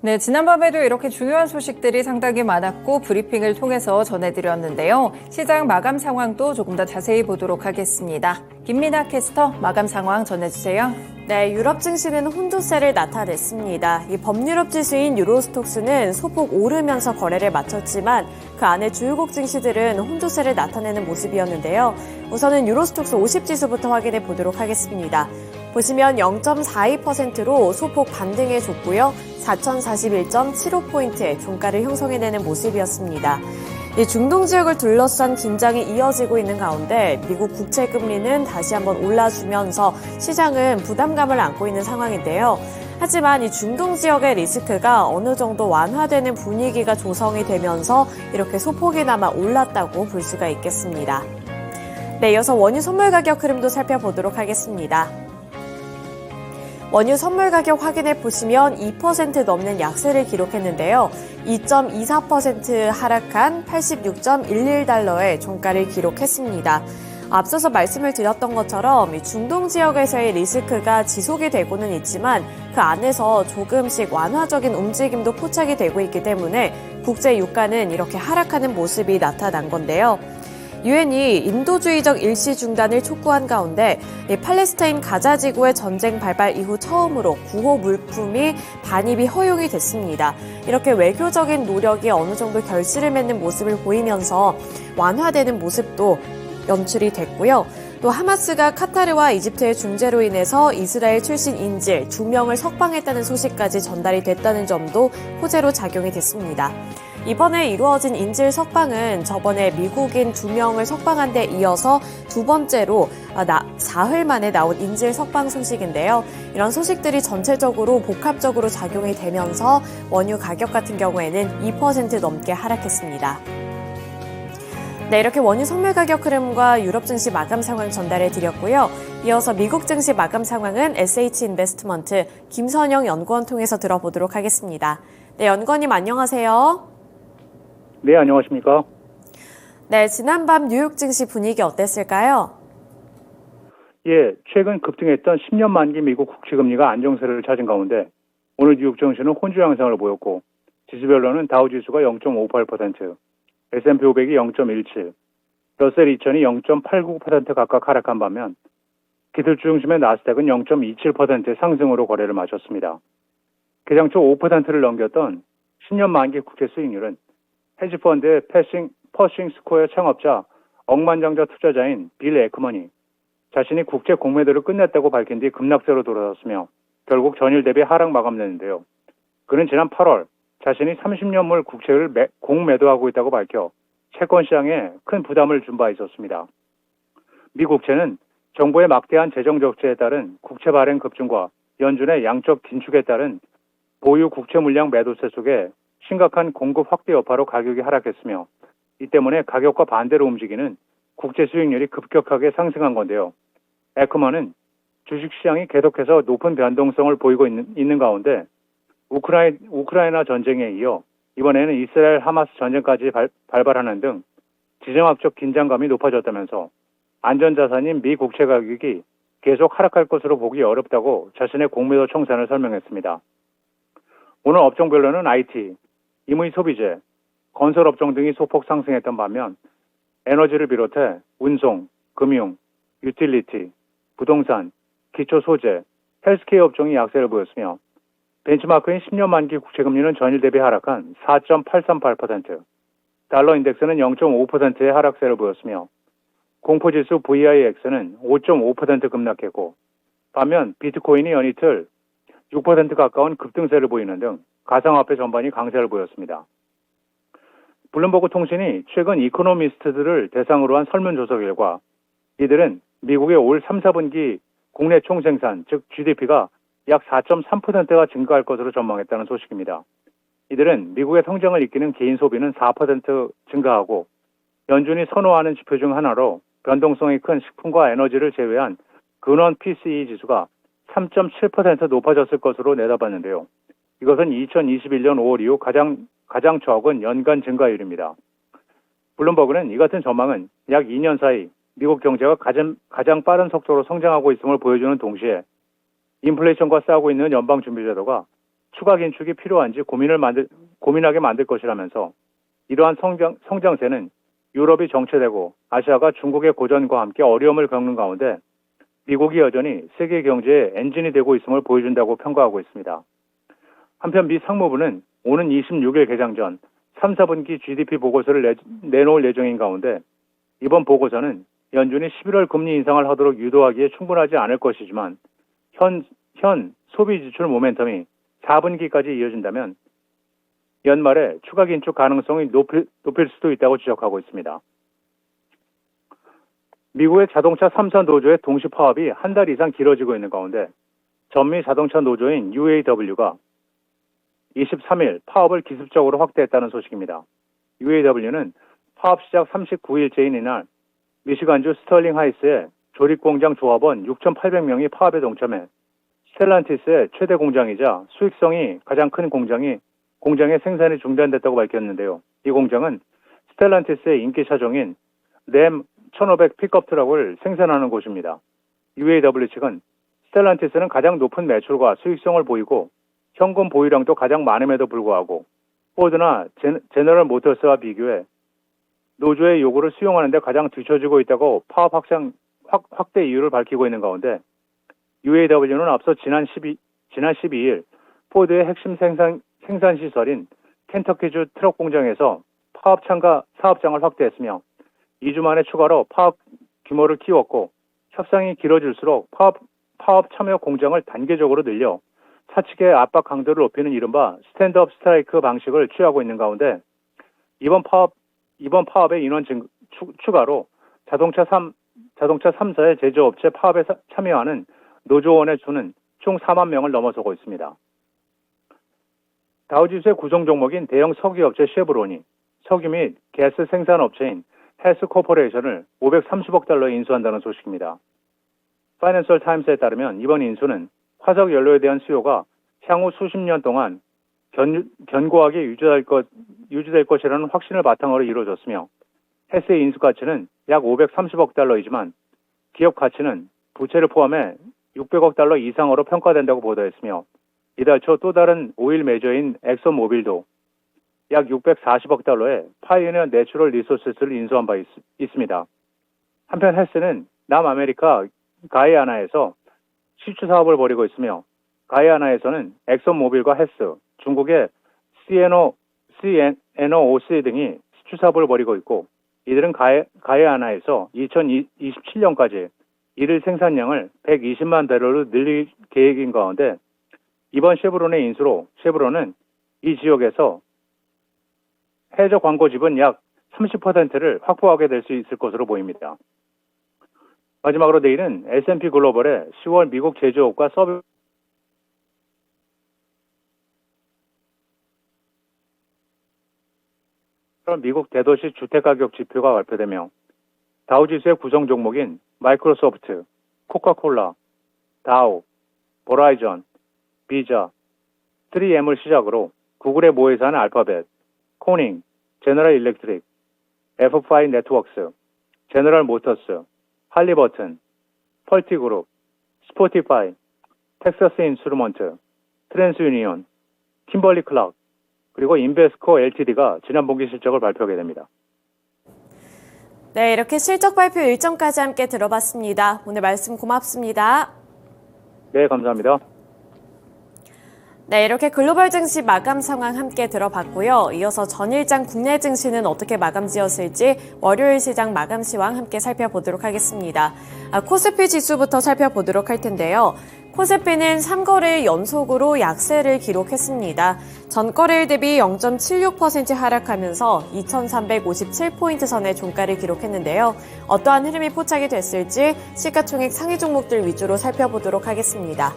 네, 지난밤에도 이렇게 중요한 소식들이 상당히 많았고 브리핑을 통해서 전해드렸는데요. 시장 마감 상황도 조금 더 자세히 보도록 하겠습니다. 김민아 캐스터 마감 상황 전해주세요. 네, 유럽 증시는 혼조세를 나타냈습니다. 이 범유럽 지수인 유로스톡스는 소폭 오르면서 거래를 마쳤지만 그 안에 주요국 증시들은 혼조세를 나타내는 모습이었는데요. 우선은 유로스톡스 50 지수부터 확인해 보도록 하겠습니다. 보시면 0.42%로 소폭 반등해줬고요. 4,041.75포인트의 종가를 형성해내는 모습이었습니다. 이 중동 지역을 둘러싼 긴장이 이어지고 있는 가운데 미국 국채 금리는 다시 한번 올라주면서 시장은 부담감을 안고 있는 상황인데요. 하지만 이 중동 지역의 리스크가 어느 정도 완화되는 분위기가 조성이 되면서 이렇게 소폭이나마 올랐다고 볼 수가 있겠습니다. 네, 이어서 원유 선물 가격 흐름도 살펴보도록 하겠습니다. 원유 선물 가격 확인해 보시면 2% 넘는 약세를 기록했는데요. 2.24% 하락한 86.11달러의 종가를 기록했습니다. 앞서서 말씀을 드렸던 것처럼 중동 지역에서의 리스크가 지속이 되고는 있지만 그 안에서 조금씩 완화적인 움직임도 포착이 되고 있기 때문에 국제 유가는 이렇게 하락하는 모습이 나타난 건데요. 유엔이 인도주의적 일시 중단을 촉구한 가운데 팔레스타인 가자 지구의 전쟁 발발 이후 처음으로 구호 물품이 반입이 허용이 됐습니다. 이렇게 외교적인 노력이 어느 정도 결실을 맺는 모습을 보이면서 완화되는 모습도 연출이 됐고요. 또 하마스가 카타르와 이집트의 중재로 인해서 이스라엘 출신 인질 2명을 석방했다는 소식까지 전달이 됐다는 점도 호재로 작용이 됐습니다. 이번에 이루어진 인질 석방은 저번에 미국인 2명을 석방한 데 이어서 두 번째로 사흘 만에 나온 인질 석방 소식인데요. 이런 소식들이 전체적으로 복합적으로 작용이 되면서 원유 가격 같은 경우에는 2% 넘게 하락했습니다. 네, 이렇게 원유 선물 가격 흐름과 유럽 증시 마감 상황 전달해 드렸고요. 이어서 미국 증시 마감 상황은 SH인베스트먼트 김선영 연구원 통해서 들어보도록 하겠습니다. 네, 연구원님 안녕하세요. 네, 안녕하십니까? 네, 지난밤 뉴욕 증시 분위기 어땠을까요? 예, 최근 급등했던 10년 만기 미국 국채금리가 안정세를 찾은 가운데 오늘 뉴욕 증시는 혼조 양상을 보였고 지수별로는 다우지수가 0.58%, S&P 500이 0.17, 러셀 2000이 0.89% 각각 하락한 반면 기술주 중심의 나스닥은 0.27%의 상승으로 거래를 마쳤습니다. 개장 초 5%를 넘겼던 10년 만기 국채 수익률은 헤지펀드의 퍼싱 스코어 창업자 억만장자 투자자인 빌 에크먼이 자신이 국채 공매도를 끝냈다고 밝힌 뒤 급락세로 돌아섰으며 결국 전일 대비 하락 마감냈는데요. 그는 지난 8월 자신이 30년물 국채를 공매도하고 있다고 밝혀 채권 시장에 큰 부담을 준 바 있었습니다. 미 국채는 정부의 막대한 재정 적재에 따른 국채 발행 급증과 연준의 양적 긴축에 따른 보유 국채 물량 매도세 속에 심각한 공급 확대 여파로 가격이 하락했으며 이 때문에 가격과 반대로 움직이는 국채 수익률이 급격하게 상승한 건데요. 에크먼은 주식시장이 계속해서 높은 변동성을 보이고 있는 가운데 우크라이나 전쟁에 이어 이번에는 이스라엘 하마스 전쟁까지 발발하는 등 지정학적 긴장감이 높아졌다면서 안전자산인 미 국채 가격이 계속 하락할 것으로 보기 어렵다고 자신의 공매도 청산을 설명했습니다. 오늘 업종별로는 IT, 임의 소비재, 건설업종 등이 소폭 상승했던 반면 에너지를 비롯해 운송, 금융, 유틸리티, 부동산, 기초소재, 헬스케어 업종이 약세를 보였으며 벤치마크인 10년 만기 국채금리는 전일 대비 하락한 4.838%, 달러 인덱스는 0.5%의 하락세를 보였으며 공포지수 VIX는 5.5% 급락했고 반면 비트코인이 연이틀 6% 가까운 급등세를 보이는 등 가상화폐 전반이 강세를 보였습니다. 블룸버그 통신이 최근 이코노미스트들을 대상으로 한 설문조사 결과 이들은 미국의 올 3, 4분기 국내 총생산, 즉 GDP가 약 4.3%가 증가할 것으로 전망했다는 소식입니다. 이들은 미국의 성장을 이끄는 개인 소비는 4% 증가하고 연준이 선호하는 지표 중 하나로 변동성이 큰 식품과 에너지를 제외한 근원 PCE 지수가 3.7% 높아졌을 것으로 내다봤는데요. 이것은 2021년 5월 이후 가장 적은 연간 증가율입니다. 블룸버그는 이 같은 전망은 약 2년 사이 미국 경제가 가장 빠른 속도로 성장하고 있음을 보여주는 동시에 인플레이션과 싸우고 있는 연방준비제도가 추가 긴축이 필요한지 고민하게 만들 것이라면서 이러한 성장세는 유럽이 정체되고 아시아가 중국의 고전과 함께 어려움을 겪는 가운데 미국이 여전히 세계 경제의 엔진이 되고 있음을 보여준다고 평가하고 있습니다. 한편 미 상무부는 오는 26일 개장 전 3, 4분기 GDP 보고서를 내놓을 예정인 가운데 이번 보고서는 연준이 11월 금리 인상을 하도록 유도하기에 충분하지 않을 것이지만 현 소비 지출 모멘텀이 4분기까지 이어진다면 연말에 추가 긴축 가능성이 높일 수도 있다고 지적하고 있습니다. 미국의 자동차 3사 노조의 동시 파업이 한 달 이상 길어지고 있는 가운데 전미 자동차 노조인 UAW가 23일 파업을 기습적으로 확대했다는 소식입니다. UAW는 파업 시작 39일째인 이날 미시간주 스털링 하이스의 조립공장 조합원 6,800명이 파업에 동참해 스텔란티스의 최대 공장이자 수익성이 가장 큰 공장의 생산이 중단됐다고 밝혔는데요. 이 공장은 스텔란티스의 인기 차종인 램 1500 픽업 트럭을 생산하는 곳입니다. UAW 측은 스텔란티스는 가장 높은 매출과 수익성을 보이고 현금 보유량도 가장 많음에도 불구하고 포드나 제너럴 모터스와 비교해 노조의 요구를 수용하는 데 가장 뒤처지고 있다고 파업 확대 이유를 밝히고 있는 가운데 UAW는 앞서 지난 12일 포드의 핵심 생산 시설인 켄터키주 트럭 공장에서 파업 참가 사업장을 확대했으며 2주 만에 추가로 파업 규모를 키웠고 협상이 길어질수록 파업 참여 공장을 단계적으로 늘려 사측의 압박 강도를 높이는 이른바 스탠드업 스트라이크 방식을 취하고 있는 가운데 이번 파업의 인원 추가로 자동차 3사의 제조업체 파업에 참여하는 노조원의 수는 총 4만 명을 넘어서고 있습니다. 다우지수의 구성 종목인 대형 석유업체 쉐브론이 석유 및 가스 생산업체인 헬스 코퍼레이션을 530억 달러에 인수한다는 소식입니다. 파이낸셜 타임스에 따르면 이번 인수는 화석 연료에 대한 수요가 향후 수십 년 동안 견고하게 유지될 것이라는 확신을 바탕으로 이루어졌으며 헬스의 인수 가치는 약 530억 달러이지만 기업 가치는 부채를 포함해 600억 달러 이상으로 평가된다고 보도했으며 이달 초 또 다른 오일 메이저인 엑선모빌도 약 640억 달러의 파이오니어 내추럴 리소스를 인수한 바 있습니다. 한편 헬스는 남아메리카 가이아나에서 시추 사업을 벌이고 있으며 가이아나에서는 엑선모빌과 헬스, 중국의 CNOOC 등이 시추 사업을 벌이고 있고 이들은 가이아나에서 2027년까지 일일 생산량을 120만 배럴로 늘릴 계획인 가운데 이번 쉐브론의 인수로 쉐브론은 이 지역에서 해저 광고 지분 약 30%를 확보하게 될 수 있을 것으로 보입니다. 마지막으로 내일은 S&P 글로벌의 10월 미국 제조업과 서비스 미국 대도시 주택가격 지표가 발표되며 다우지수의 구성 종목인 마이크로소프트, 코카콜라, 다우, 버라이전, 비자, 3M을 시작으로 구글의 모회사인 알파벳, 코닝, 제너럴 일렉트릭, F5 네트워크스, 제너럴 모터스, 할리버튼, 펄티그룹, 스포티파이, 텍사스 인스트루먼트, 트랜스유니온, 킴벌리 클락, 그리고 인베스코 LTD가 지난 분기 실적을 발표하게 됩니다. 네, 이렇게 실적 발표 일정까지 함께 들어봤습니다. 오늘 말씀 고맙습니다. 네, 감사합니다. 네, 이렇게 글로벌 증시 마감 상황 함께 들어봤고요. 이어서 전일장 국내 증시는 어떻게 마감 지었을지 월요일 시장 마감 시황 함께 살펴보도록 하겠습니다. 코스피 지수부터 살펴보도록 할 텐데요. 코스피는 3거래일 연속으로 약세를 기록했습니다. 전거래일 대비 0.76% 하락하면서 2357포인트 선의 종가를 기록했는데요. 어떠한 흐름이 포착이 됐을지 시가총액 상위 종목들 위주로 살펴보도록 하겠습니다.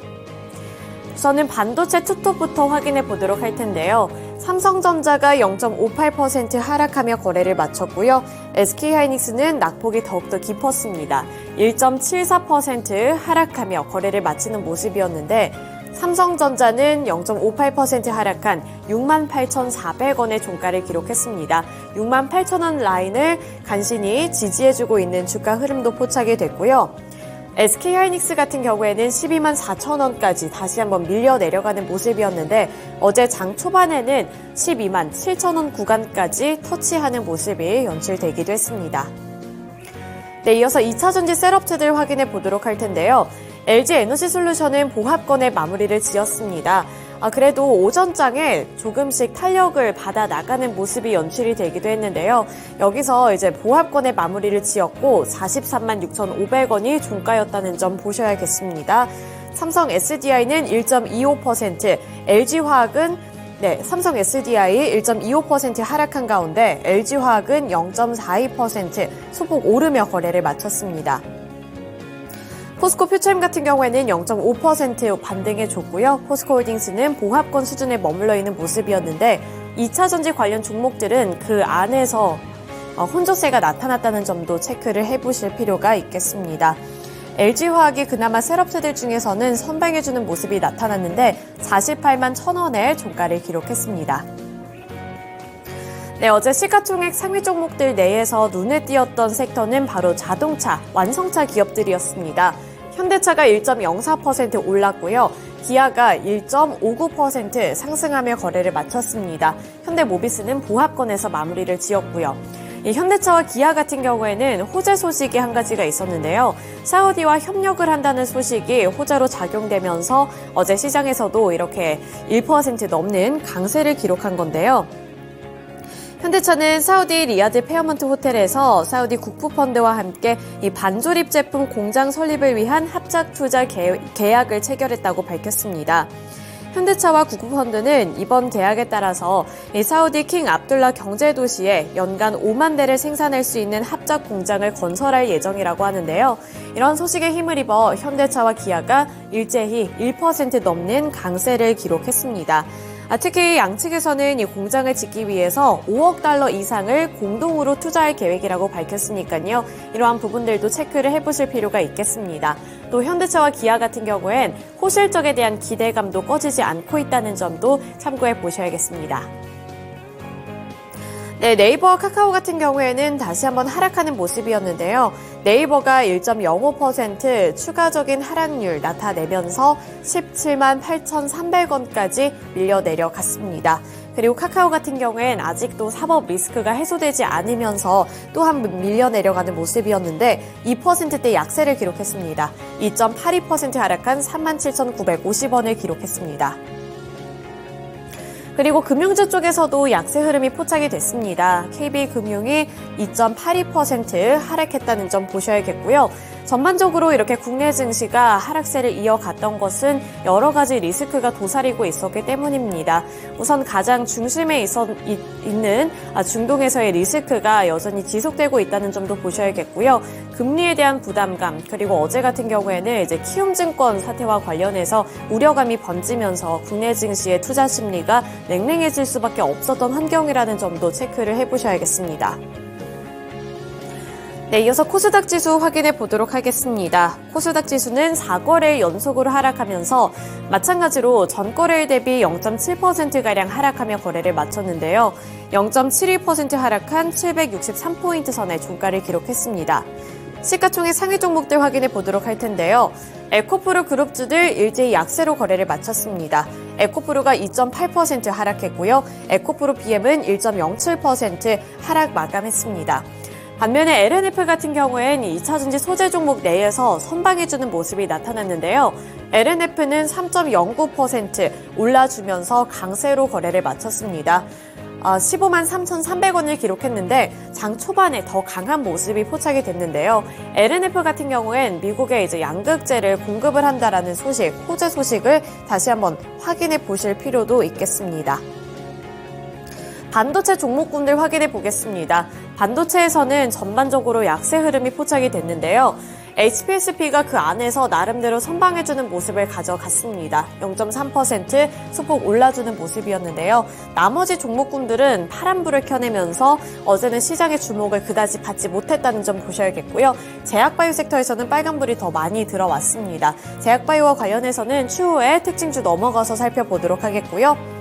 우선은 반도체 투톱부터 확인해 보도록 할 텐데요. 삼성전자가 0.58% 하락하며 거래를 마쳤고요. SK하이닉스는 낙폭이 더욱더 깊었습니다. 1.74% 하락하며 거래를 마치는 모습이었는데 삼성전자는 0.58% 하락한 68,400원의 종가를 기록했습니다. 68,000원 라인을 간신히 지지해주고 있는 주가 흐름도 포착이 됐고요. SK하이닉스 같은 경우에는 12만 4천 원까지 다시 한번 밀려 내려가는 모습이었는데 어제 장 초반에는 12만 7천 원 구간까지 터치하는 모습이 연출되기도 했습니다. 네, 이어서 2차전지 셋업체들 확인해 보도록 할 텐데요. LG에너지솔루션은 보합권의 마무리를 지었습니다. 그래도 오전장에 조금씩 탄력을 받아 나가는 모습이 연출이 되기도 했는데요. 여기서 이제 보합권의 마무리를 지었고 43만 6,500원이 종가였다는 점 보셔야겠습니다. 삼성 SDI는 1.25%, LG화학은 삼성 SDI 1.25% 하락한 가운데 LG화학은 0.42% 소폭 오르며 거래를 마쳤습니다. 포스코 퓨처엠 같은 경우에는 0.5% 반등해줬고요. 포스코홀딩스는 보합권 수준에 머물러 있는 모습이었는데 2차전지 관련 종목들은 그 안에서 혼조세가 나타났다는 점도 체크를 해보실 필요가 있겠습니다. LG화학이 그나마 셋업체들 중에서는 선방해주는 모습이 나타났는데 48만 1,000원의 종가를 기록했습니다. 네, 어제 시가총액 상위 종목들 내에서 눈에 띄었던 섹터는 바로 자동차, 완성차 기업들이었습니다. 현대차가 1.04% 올랐고요. 기아가 1.59% 상승하며 거래를 마쳤습니다. 현대모비스는 보합권에서 마무리를 지었고요. 이 현대차와 기아 같은 경우에는 호재 소식이 한 가지가 있었는데요. 사우디와 협력을 한다는 소식이 호재로 작용되면서 어제 시장에서도 이렇게 1% 넘는 강세를 기록한 건데요. 현대차는 사우디 리야드 페어먼트 호텔에서 사우디 국부펀드와 함께 이 반조립 제품 공장 설립을 위한 합작 투자 계약을 체결했다고 밝혔습니다. 현대차와 국부펀드는 이번 계약에 따라서 이 사우디 킹 압둘라 경제도시에 연간 5만 대를 생산할 수 있는 합작 공장을 건설할 예정이라고 하는데요. 이런 소식에 힘을 입어 현대차와 기아가 일제히 1% 넘는 강세를 기록했습니다. 특히 양측에서는 이 공장을 짓기 위해서 5억 달러 이상을 공동으로 투자할 계획이라고 밝혔으니까요. 이러한 부분들도 체크를 해보실 필요가 있겠습니다. 또 현대차와 기아 같은 경우엔 호실적에 대한 기대감도 꺼지지 않고 있다는 점도 참고해 보셔야겠습니다. 네, 네이버와 카카오 같은 경우에는 다시 한번 하락하는 모습이었는데요. 네이버가 1.05% 추가적인 하락률 나타내면서 17만 8,300원까지 밀려 내려갔습니다. 그리고 카카오 같은 경우엔 아직도 사법 리스크가 해소되지 않으면서 또한 밀려 내려가는 모습이었는데 2%대 약세를 기록했습니다. 2.82% 하락한 37,950원을 기록했습니다. 그리고 금융주 쪽에서도 약세 흐름이 포착이 됐습니다. KB금융이 2.82% 하락했다는 점 보셔야겠고요. 전반적으로 이렇게 국내 증시가 하락세를 이어갔던 것은 여러 가지 리스크가 도사리고 있었기 때문입니다. 우선 가장 중심에 있는 중동에서의 리스크가 여전히 지속되고 있다는 점도 보셔야겠고요. 금리에 대한 부담감, 그리고 어제 같은 경우에는 이제 키움증권 사태와 관련해서 우려감이 번지면서 국내 증시의 투자 심리가 냉랭해질 수밖에 없었던 환경이라는 점도 체크를 해보셔야겠습니다. 네, 이어서 코스닥 지수 확인해 보도록 하겠습니다. 코스닥 지수는 4거래일 연속으로 하락하면서 마찬가지로 전거래일 대비 0.7%가량 하락하며 거래를 마쳤는데요. 0.72% 하락한 763포인트 선의 종가를 기록했습니다. 시가총액 상위 종목들 확인해 보도록 할 텐데요. 에코프로 그룹주들 일제히 약세로 거래를 마쳤습니다. 에코프로가 2.8% 하락했고요. 에코프로 BM은 1.07% 하락 마감했습니다. 반면에 LNF 같은 경우엔 2차전지 소재 종목 내에서 선방해주는 모습이 나타났는데요. LNF는 3.09% 올라주면서 강세로 거래를 마쳤습니다. 15만 3,300원을 기록했는데 장 초반에 더 강한 모습이 포착이 됐는데요. LNF 같은 경우엔 미국에 이제 양극재를 공급을 한다라는 소식, 호재 소식을 다시 한번 확인해 보실 필요도 있겠습니다. 반도체 종목군들 확인해 보겠습니다. 반도체에서는 전반적으로 약세 흐름이 포착이 됐는데요. HPSP가 그 안에서 나름대로 선방해주는 모습을 가져갔습니다. 0.3% 소폭 올라주는 모습이었는데요. 나머지 종목군들은 파란불을 켜내면서 어제는 시장의 주목을 그다지 받지 못했다는 점 보셔야겠고요. 제약바이오 섹터에서는 빨간불이 더 많이 들어왔습니다. 제약바이오와 관련해서는 추후에 특징주 넘어가서 살펴보도록 하겠고요.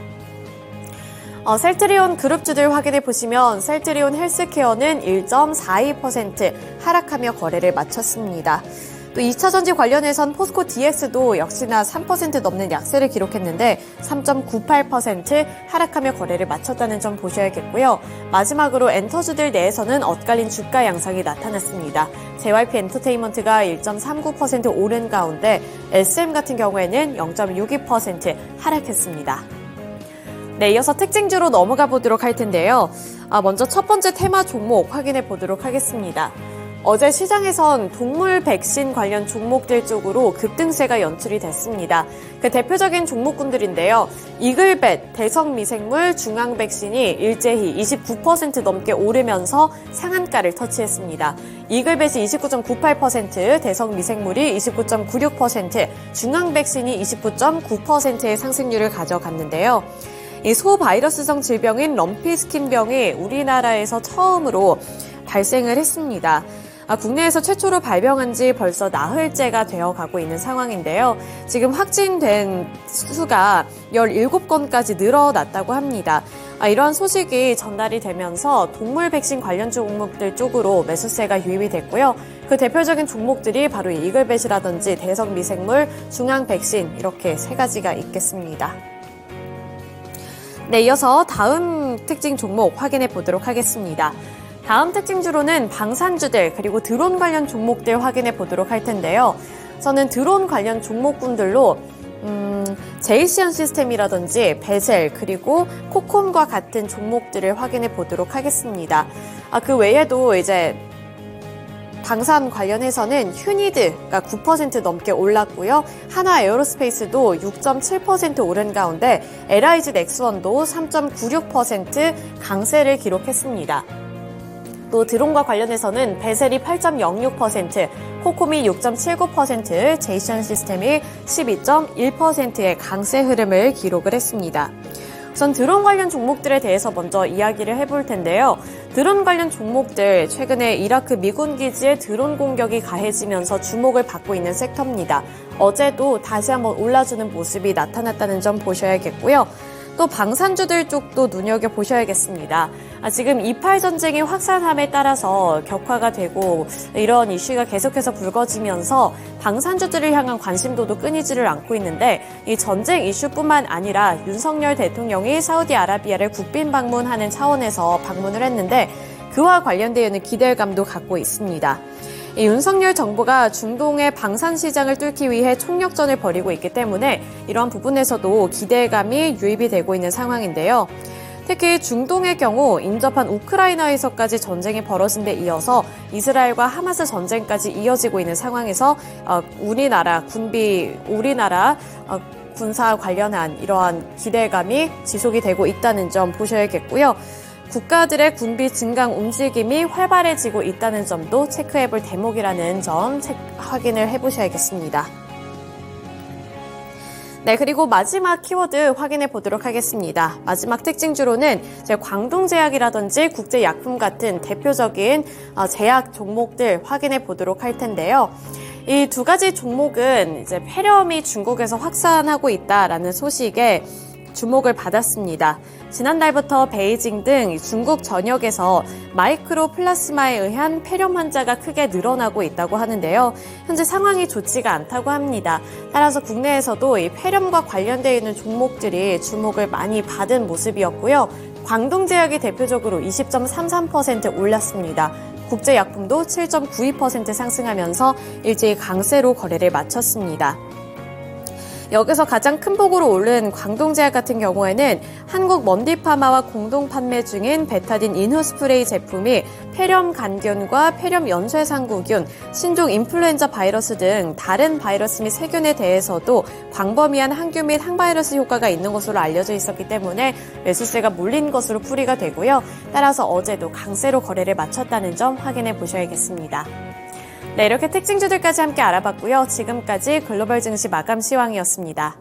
셀트리온 그룹주들 확인해 보시면 셀트리온 헬스케어는 1.42% 하락하며 거래를 마쳤습니다. 또 2차전지 관련해선 포스코 DX도 역시나 3% 넘는 약세를 기록했는데 3.98% 하락하며 거래를 마쳤다는 점 보셔야겠고요. 마지막으로 엔터주들 내에서는 엇갈린 주가 양상이 나타났습니다. JYP 엔터테인먼트가 1.39% 오른 가운데 SM 같은 경우에는 0.62% 하락했습니다. 네, 이어서 특징주로 넘어가 보도록 할 텐데요. 먼저 첫 번째 테마 종목 확인해 보도록 하겠습니다. 어제 시장에선 동물 백신 관련 종목들 쪽으로 급등세가 연출이 됐습니다. 그 대표적인 종목군들인데요. 이글벳, 대성미생물, 중앙백신이 일제히 29% 넘게 오르면서 상한가를 터치했습니다. 이글벳이 29.98%, 대성미생물이 29.96%, 중앙백신이 29.9%의 상승률을 가져갔는데요. 이 소바이러스성 질병인 럼피스킨병이 우리나라에서 처음으로 발생을 했습니다. 국내에서 최초로 발병한 지 벌써 나흘째가 되어가고 있는 상황인데요. 지금 확진된 수가 17건까지 늘어났다고 합니다. 이러한 소식이 전달이 되면서 동물 백신 관련 종목들 쪽으로 매수세가 유입이 됐고요. 그 대표적인 종목들이 바로 이글벳이라든지 대성미생물, 중앙백신 이렇게 세 가지가 있겠습니다. 네, 이어서 다음 특징 종목 확인해 보도록 하겠습니다. 다음 특징주로는 방산주들 그리고 드론 관련 종목들 확인해 보도록 할 텐데요. 저는 드론 관련 종목군들로 제이시언 시스템이라든지 베셀 그리고 코콤과 같은 종목들을 확인해 보도록 하겠습니다. 그 외에도 이제 방산 관련해서는 휴니드가 9% 넘게 올랐고요. 하나 에어로스페이스도 6.7% 오른 가운데 LIG 넥스원도 3.96% 강세를 기록했습니다. 또 드론과 관련해서는 베셀이 8.06%, 코콤이 6.79%, 제이션 시스템이 12.1%의 강세 흐름을 기록을 했습니다. 우선 드론 관련 종목들에 대해서 먼저 이야기를 해볼 텐데요. 드론 관련 종목들 최근에 이라크 미군 기지에 드론 공격이 가해지면서 주목을 받고 있는 섹터입니다. 어제도 다시 한번 올라주는 모습이 나타났다는 점 보셔야겠고요. 또 방산주들 쪽도 눈여겨보셔야겠습니다. 지금 이팔 전쟁이 확산함에 따라서 격화가 되고 이런 이슈가 계속해서 불거지면서 방산주들을 향한 관심도도 끊이지를 않고 있는데 이 전쟁 이슈뿐만 아니라 윤석열 대통령이 사우디아라비아를 국빈 방문하는 차원에서 방문을 했는데 그와 관련되어 있는 기대감도 갖고 있습니다. 이 윤석열 정부가 중동의 방산 시장을 뚫기 위해 총력전을 벌이고 있기 때문에 이러한 부분에서도 기대감이 유입이 되고 있는 상황인데요. 특히 중동의 경우 인접한 우크라이나에서까지 전쟁이 벌어진 데 이어서 이스라엘과 하마스 전쟁까지 이어지고 있는 상황에서 우리나라 군사 관련한 이러한 기대감이 지속이 되고 있다는 점 보셔야겠고요. 국가들의 군비 증강 움직임이 활발해지고 있다는 점도 체크해볼 대목이라는 점 확인을 해보셔야겠습니다. 네, 그리고 마지막 키워드 확인해 보도록 하겠습니다. 마지막 특징주로는 광동제약이라든지 국제약품 같은 대표적인 제약 종목들 확인해 보도록 할 텐데요. 이 두 가지 종목은 이제 폐렴이 중국에서 확산하고 있다라는 소식에 주목을 받았습니다. 지난달부터 베이징 등 중국 전역에서 마이크로 플라스마에 의한 폐렴 환자가 크게 늘어나고 있다고 하는데요. 현재 상황이 좋지가 않다고 합니다. 따라서 국내에서도 이 폐렴과 관련되어 있는 종목들이 주목을 많이 받은 모습이었고요. 광동제약이 대표적으로 20.33% 올랐습니다. 국제약품도 7.92% 상승하면서 일제히 강세로 거래를 마쳤습니다. 여기서 가장 큰 폭으로 오른 광동제약 같은 경우에는 한국 먼디파마와 공동 판매 중인 베타딘 인후스프레이 제품이 폐렴 간균과 폐렴 연쇄상구균, 신종 인플루엔자 바이러스 등 다른 바이러스 및 세균에 대해서도 광범위한 항균 및 항바이러스 효과가 있는 것으로 알려져 있었기 때문에 매수세가 몰린 것으로 풀이가 되고요. 따라서 어제도 강세로 거래를 마쳤다는 점 확인해 보셔야겠습니다. 네, 이렇게 특징주들까지 함께 알아봤고요. 지금까지 글로벌 증시 마감 시황이었습니다.